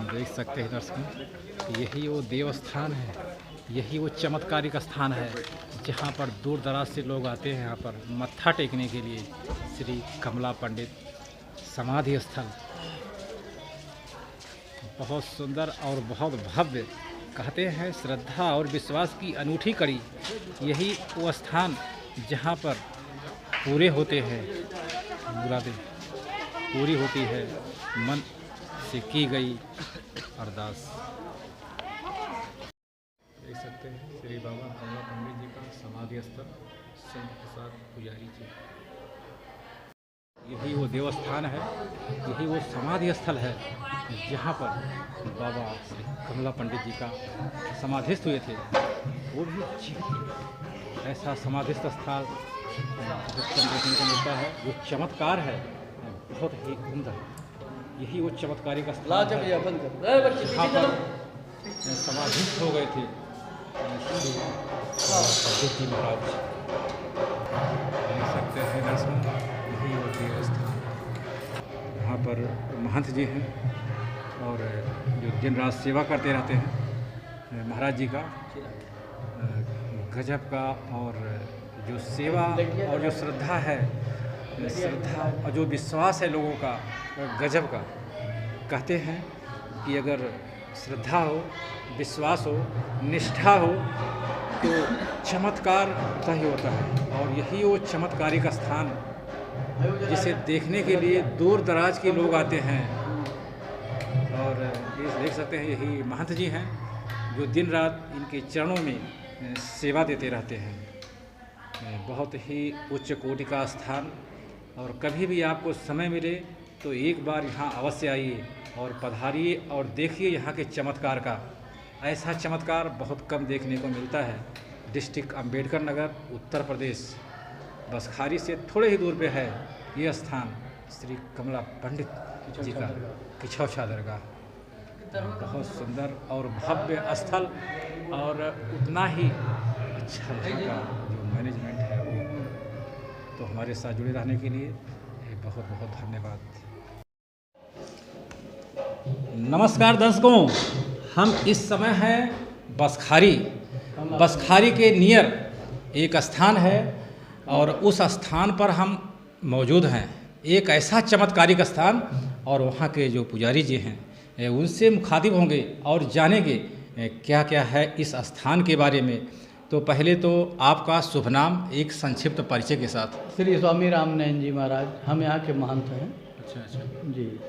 देख सकते हैं दर्शकों, यही वो देवस्थान है, यही वो चमत्कारिक स्थान है जहाँ पर दूर दराज से लोग आते हैं यहाँ पर मत्था टेकने के लिए। श्री कमला पंडित समाधि स्थल बहुत सुंदर और बहुत भव्य, कहते हैं श्रद्धा और विश्वास की अनूठी कड़ी। यही वो स्थान जहाँ पर पूरे होते हैं मुरादें, पूरी होती है मन से की गई अरदास। देख सकते हैं श्री बाबा कमला पंडित जी का समाधि स्थल, संत प्रसाद पुजारी जी। यही वो देवस्थान है, यही वो समाधि स्थल है जहाँ पर बाबा श्री कमला पंडित जी का समाधिस्थ हुए थे। वो भी ऐसा समाधिस्थ स्थल देखने को मिलता है, जो चमत्कार है बहुत ही उम्दा। यही वो चमत्कारिक स्थल है जहाँ पर समाधिस्थ हो गए थे श्री पंडित जी महाराज। देख सकते हैं दर्शकों, यही वो देवस्थान, यहाँ पर महंत जी हैं और जो दिन रात सेवा करते रहते हैं महाराज जी का। गजब का, और जो सेवा और जो श्रद्धा है, श्रद्धा और जो विश्वास है लोगों का, गजब का। कहते हैं कि अगर श्रद्धा हो, विश्वास हो, निष्ठा हो तो चमत्कार होता ही होता है। और यही वो चमत्कारिक स्थान जिसे देखने के लिए दूर दराज के लोग आते हैं। और ये देख सकते हैं यही महंत जी हैं जो दिन रात इनके चरणों में सेवा देते रहते हैं। बहुत ही उच्च कोटि का स्थान, और कभी भी आपको समय मिले तो एक बार यहाँ अवश्य आइए और पधारिए और देखिए यहाँ के चमत्कार का। ऐसा चमत्कार बहुत कम देखने को मिलता है। डिस्ट्रिक्ट अम्बेडकर नगर, उत्तर प्रदेश, बसखारी से थोड़े ही दूर पे है ये स्थान, श्री कमला पंडित जी का किछौछा दरगाह। बहुत सुंदर और भव्य स्थल, और उतना ही अच्छा यहाँ का जो मैनेजमेंट है वो। तो हमारे साथ जुड़े रहने के लिए बहुत बहुत धन्यवाद। नमस्कार दर्शकों, हम इस समय हैं बसखारी के नियर एक स्थान है, और उस स्थान पर हम मौजूद हैं। एक ऐसा चमत्कारिक स्थान, और वहाँ के जो पुजारी जी हैं उनसे मुखातिब होंगे और जानेंगे क्या क्या है इस स्थान के बारे में। तो पहले तो आपका शुभ नाम एक संक्षिप्त परिचय के साथ। श्री स्वामी रामनयन जी महाराज, हम यहाँ के महंत हैं। अच्छा जी,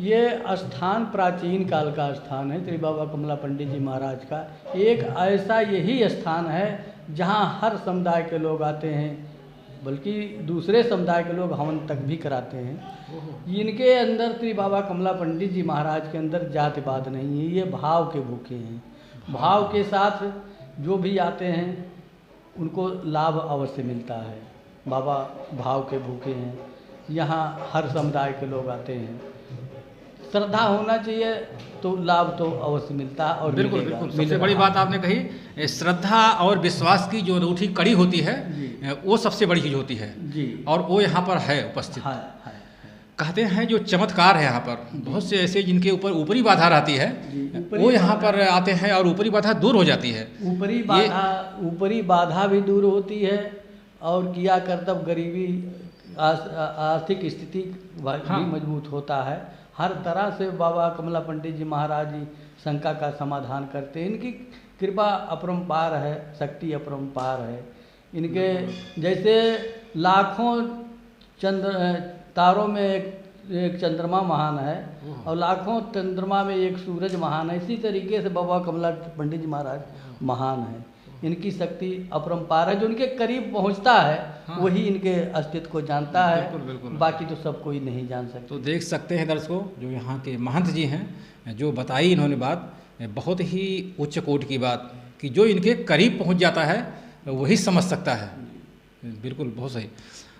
ये स्थान प्राचीन काल का स्थान है, श्री बाबा कमला पंडित जी महाराज का। एक ऐसा यही स्थान है जहाँ हर समुदाय के लोग आते हैं, बल्कि दूसरे समुदाय के लोग हवन तक भी कराते हैं। इनके अंदर श्री बाबा कमला पंडित जी महाराज के अंदर जातिवाद नहीं है, ये भाव के भूखे हैं। भाव के साथ जो भी आते हैं उनको लाभ अवश्य मिलता है। बाबा भाव के भूखे हैं, यहाँ हर समुदाय के लोग आते हैं। श्रद्धा होना चाहिए तो लाभ तो अवश्य मिलता है। और बिल्कुल बिल्कुल, सबसे बड़ी बात आपने कही, श्रद्धा और विश्वास की जो अनूठी कड़ी होती है वो सबसे बड़ी चीज़ होती है जी, और वो यहाँ पर है उपस्थित। है। कहते हैं जो चमत्कार है यहाँ पर, बहुत से ऐसे जिनके ऊपर ऊपरी बाधा रहती है वो यहाँ पर आते हैं और ऊपरी बाधा दूर हो जाती है। ऊपरी बाधा भी दूर होती है, और किया कर्तव्य गरीबी आर्थिक स्थिति भी मजबूत होता है। हर तरह से बाबा कमला पंडित जी महाराज जी शंका का समाधान करते हैं। इनकी कृपा अपरंपार है, शक्ति अपरंपार है। इनके जैसे लाखों तारों में एक चंद्रमा महान है, और लाखों चंद्रमा में एक सूरज महान है, इसी तरीके से बाबा कमला पंडित जी महाराज महान है। इनकी शक्ति अपरंपार है। जो इनके करीब पहुंचता है वही इनके अस्तित्व को जानता है। बिल्कुल बिल्कुल, बाकी तो सब कोई नहीं जान सकता। तो देख सकते हैं दर्शकों, जो यहाँ के महंत जी हैं, जो बताई इन्होंने बात, बहुत ही उच्च कोटि की बात, कि जो इनके करीब पहुँच जाता है वही समझ सकता है। बिल्कुल, बहुत सही।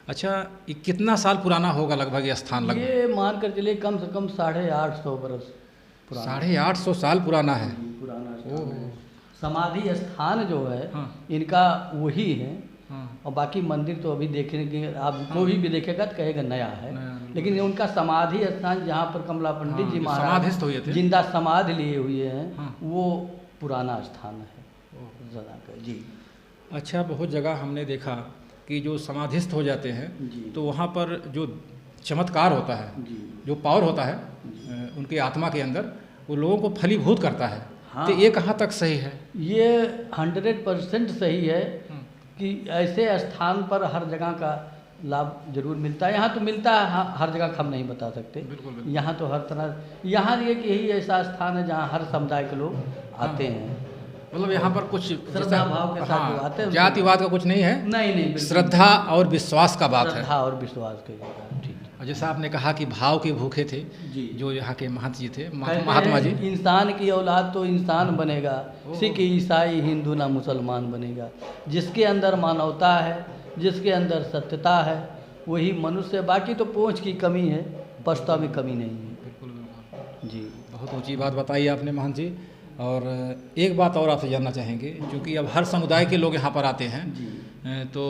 अच्छा, ये कितना साल पुराना होगा लगभग ये स्थान? लगभग ये मान कर चलिए कम से कम 850 बरस पुराना। 850 साल पुराना है। पुराना समाधि स्थान जो है इनका वही है। और बाकी मंदिर तो अभी देखने के आप कोई भी देखेगा तो कहेगा नया है, लेकिन उनका समाधि स्थान जहाँ पर कमला पंडित जी जो महाराज समाधिस्थ हुए थे। जिंदा समाधि लिए हुए हैं, हाँ। वो पुराना स्थान है ज़रा का जी। अच्छा, बहुत जगह हमने देखा कि जो समाधिस्थ हो जाते हैं जी। तो वहाँ पर जो चमत्कार होता है, जी। जो पावर होता है उनकी आत्मा के अंदर, वो लोगों को फलीभूत करता है। हाँ। तो ये कहाँ तक सही है? ये 100% सही है कि ऐसे स्थान पर हर जगह का लाभ जरूर मिलता है। यहाँ तो मिलता है, हर जगह हम नहीं बता सकते। बिल्कुल, बिल्कुल। यहाँ तो हर तरह, यहाँ एक यही ऐसा स्थान है जहाँ हर समुदाय के लोग आते हैं। मतलब यहाँ पर कुछ श्रद्धा भाव के साथ जो आते हैं, जातिवाद का कुछ नहीं है, नहीं नहीं, बिल्कुल। श्रद्धा और विश्वास का बात है। श्रद्धा और विश्वास के जगह, ठीक। और जैसा आपने कहा कि भाव के भूखे थे जी। जो यहाँ के महंत जी थे, कहते महात्मा हैं, जी। इंसान की औलाद तो इंसान बनेगा, सिख ईसाई हिंदू ना मुसलमान बनेगा। जिसके अंदर मानवता है, जिसके अंदर सत्यता है, वही मनुष्य। बाकी तो पहुँच की कमी है, पछता में कमी नहीं है। बिल्कुल बिल्कुल जी। बहुत ऊंची बात बताई आपने महंत जी। और एक बात और आपसे जानना चाहेंगे, क्योंकि अब हर समुदाय के लोग यहाँ पर आते हैं जी। तो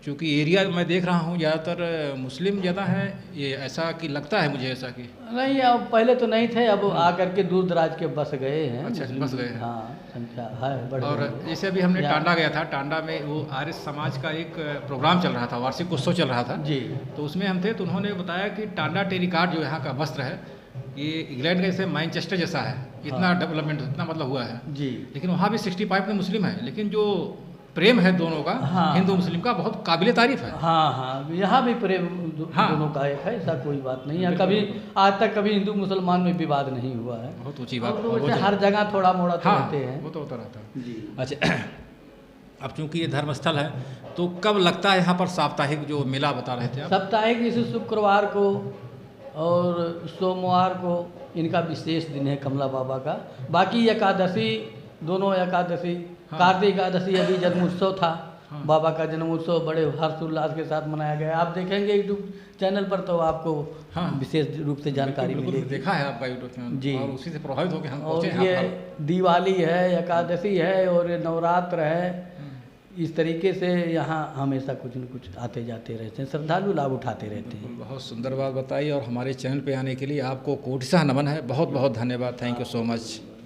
चूँकि एरिया मैं देख रहा हूँ ज़्यादातर मुस्लिम ज़्यादा है, ये ऐसा कि लगता है मुझे ऐसा कि नहीं, अब पहले तो नहीं थे, अब आकर के दूर दराज के बस गए हैं। अच्छा, बस गए हैं। हाँ, संख्या है बढ़ और गई है। जैसे अभी हमने यहाँ- टांडा गया था, टांडा में वो आर्य समाज का एक प्रोग्राम चल रहा था, वार्षिक उत्सव चल रहा था। जी। तो उसमें हम थे, तो उन्होंने बताया कि टांडा टेरिकॉट जो यहाँ का वस्त्र है, ये इंग्लैंड का जैसे मैनचेस्टर जैसा है, इतना डेवलपमेंट, इतना मतलब हुआ है। जी। लेकिन वहाँ भी 65 में मुस्लिम है, लेकिन जो प्रेम है दोनों का, हाँ। हिंदू मुस्लिम का, बहुत काबिले तारीफ है। हाँ हाँ, यहाँ भी प्रेम हाँ। दोनों का एक है, ऐसा कोई बात नहीं है। बिल्कुल, कभी बिल्कुल। आज तक कभी हिंदू मुसलमान में विवाद नहीं हुआ है। बहुत ऊंची बात। और तो और वो वैसे हर जगह थोड़ा मोड़ा तो हाँ, रहते हैं। वो तो होता रहता है। जी। अच्छा, अब चूंकि ये धर्मस्थल है, तो कब लगता है यहाँ पर साप्ताहिक जो मेला बता रहे थे आप? साप्ताहिक जैसे शुक्रवार को और सोमवार को इनका विशेष दिन है कमला बाबा का। बाकी एकादशी, दोनों एकादशी, हाँ। कार्तिक एकादशी अभी जन्मोत्सव था। हाँ। बाबा का जन्मोत्सव बड़े हर्षोल्लास के साथ मनाया गया। आप देखेंगे यूट्यूब चैनल पर तो आपको हाँ। विशेष रूप से जानकारी बिल्कुल, मिलेगी। देखा है आपका यूट्यूब चैनल जी। और उसी से प्रभावित होकर हम और पहुंचे हैं ये यहाँ पर। दिवाली है, एकादशी है और ये नवरात्र है। इस तरीके से यहाँ हमेशा कुछ न कुछ आते जाते रहते हैं, श्रद्धालु लाभ उठाते रहते हैं। बहुत सुंदर बात बताई और हमारे चैनल पे आने के लिए आपको कोटिशः नमन है। बहुत बहुत धन्यवाद। Thank you so much.